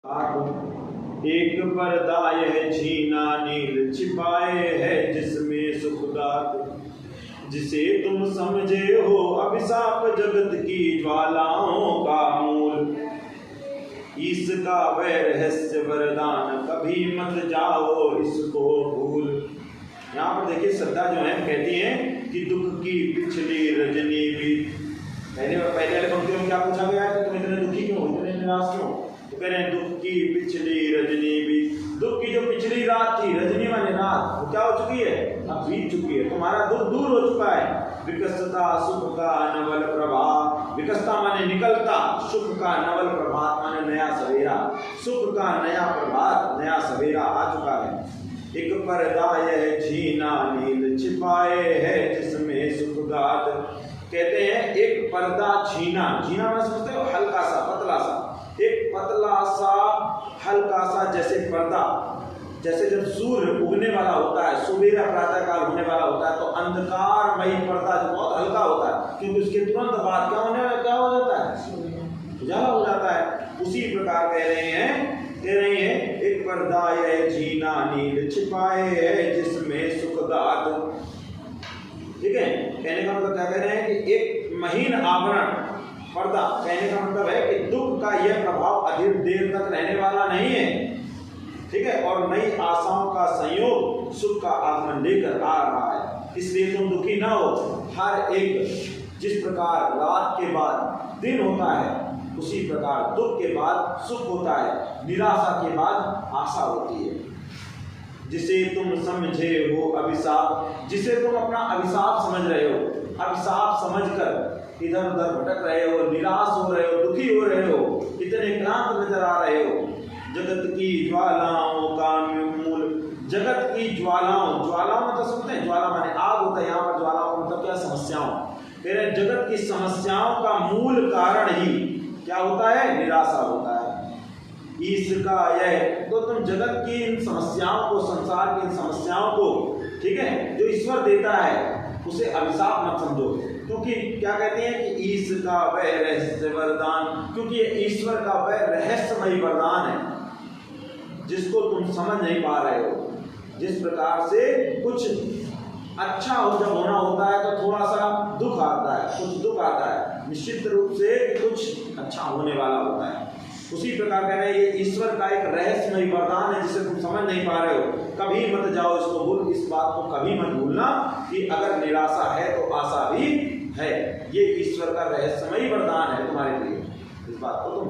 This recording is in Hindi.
एक पर्दा यह छीना नील छिपाए है जिसमें सुखदात, जिसे तुम समझे हो अभिशाप जगत की ज्वालाओं का मूल। इसका वह रहस्य वरदान कभी मत जाओ इसको भूल। यहाँ पर देखिए श्रद्धा जो है कहती है कि दुख की पिछली रजनी भी, पहले वाले पंक्तियों में क्या पूछा गया है कि तुम इतने दुखी क्यों, इतने निराश क्यों? तो कह रहे हैं दुख की पिछली रजनी भी, दुख की जो पिछली रात थी, रजनी माने रात, वो क्या हो चुकी है, अब बीत चुकी है, तुम्हारा दुख दूर हो चुका है। विकसता सुख का नवल प्रभात, विकसता माने निकलता, सुख का नवल प्रभात माने नया सवेरा, सुख का नया प्रभात नया सवेरा आ चुका है। एक पर्दा यह छीना नील छिपाए है जिसमें सुखगात, कहते हैं एक पर्दा छीना, छीना में समझते हो हल्का सा पतला सा, एक पतला सा हल्का सा जैसे पर्दा, जैसे जब सूर्य उगने वाला होता है, सुबेरा प्रातः काल होने वाला होता है तो अंधकारमयी पर्दा जो बहुत हल्का होता है, क्योंकि उसके तुरंत बाद क्या हो जाता है, उजाला हो जाता है। उसी प्रकार कह रहे हैं एक पर्दा यह छीना नील छिपाए है जिसमें सुखदात। ठीक है, कहने का मतलब क्या कह रहे हैं कि एक महीन आवरण पर्दा, कहने का मतलब है कि दुख का यह प्रभाव अधिक देर तक रहने वाला नहीं है। ठीक है, और नई आशाओं का संयोग सुख का आगमन लेकर आ रहा है, इसलिए तुम दुखी ना हो। हर एक जिस प्रकार रात के बाद दिन होता है, उसी प्रकार दुख के बाद सुख होता है, निराशा के बाद आशा होती है। जिसे तुम समझे हो अभिशाप, जिसे तुम अपना अभिशाप समझ रहे हो, अभिशाप समझकर इधर उधर भटक रहे हो, निराश हो रहे हो, दुखी हो रहे हो, इतने क्लांत नजर आ रहे हो। जगत की ज्वालाओं का मूल, जगत की ज्वालाओं, ज्वालाओं में तो समझते हैं, ज्वाला माने आग होता है, यहाँ पर ज्वालाओं का मतलब क्या, समस्याओं। फिर जगत की समस्याओं का मूल कारण ही क्या होता है, निराशा होता है। इसका यह, तो तुम जगत की इन समस्याओं को, संसार की इन समस्याओं को, ठीक है, जो ईश्वर देता है उसे अभिशाप मत समझो, क्योंकि क्या कहते हैं कि इसका वह रहस्य वरदान, क्योंकि ये ईश्वर का वह रहस्यमय वरदान है जिसको तुम समझ नहीं पा रहे हो। जिस प्रकार से कुछ अच्छा हो जब होना होता है तो थोड़ा सा दुख आता है, कुछ दुख आता है, निश्चित रूप से कुछ अच्छा होने वाला होता है। उसी प्रकार कह रहे हैं ये ईश्वर का एक रहस्यमय वरदान है जिसे तुम समझ नहीं पा रहे हो। कभी मत जाओ इसको भूल, इस बात को कभी मत भूलना कि अगर निराशा है तो आशा भी है। ये ईश्वर का रहस्यमय वरदान है तुम्हारे लिए, इस बात को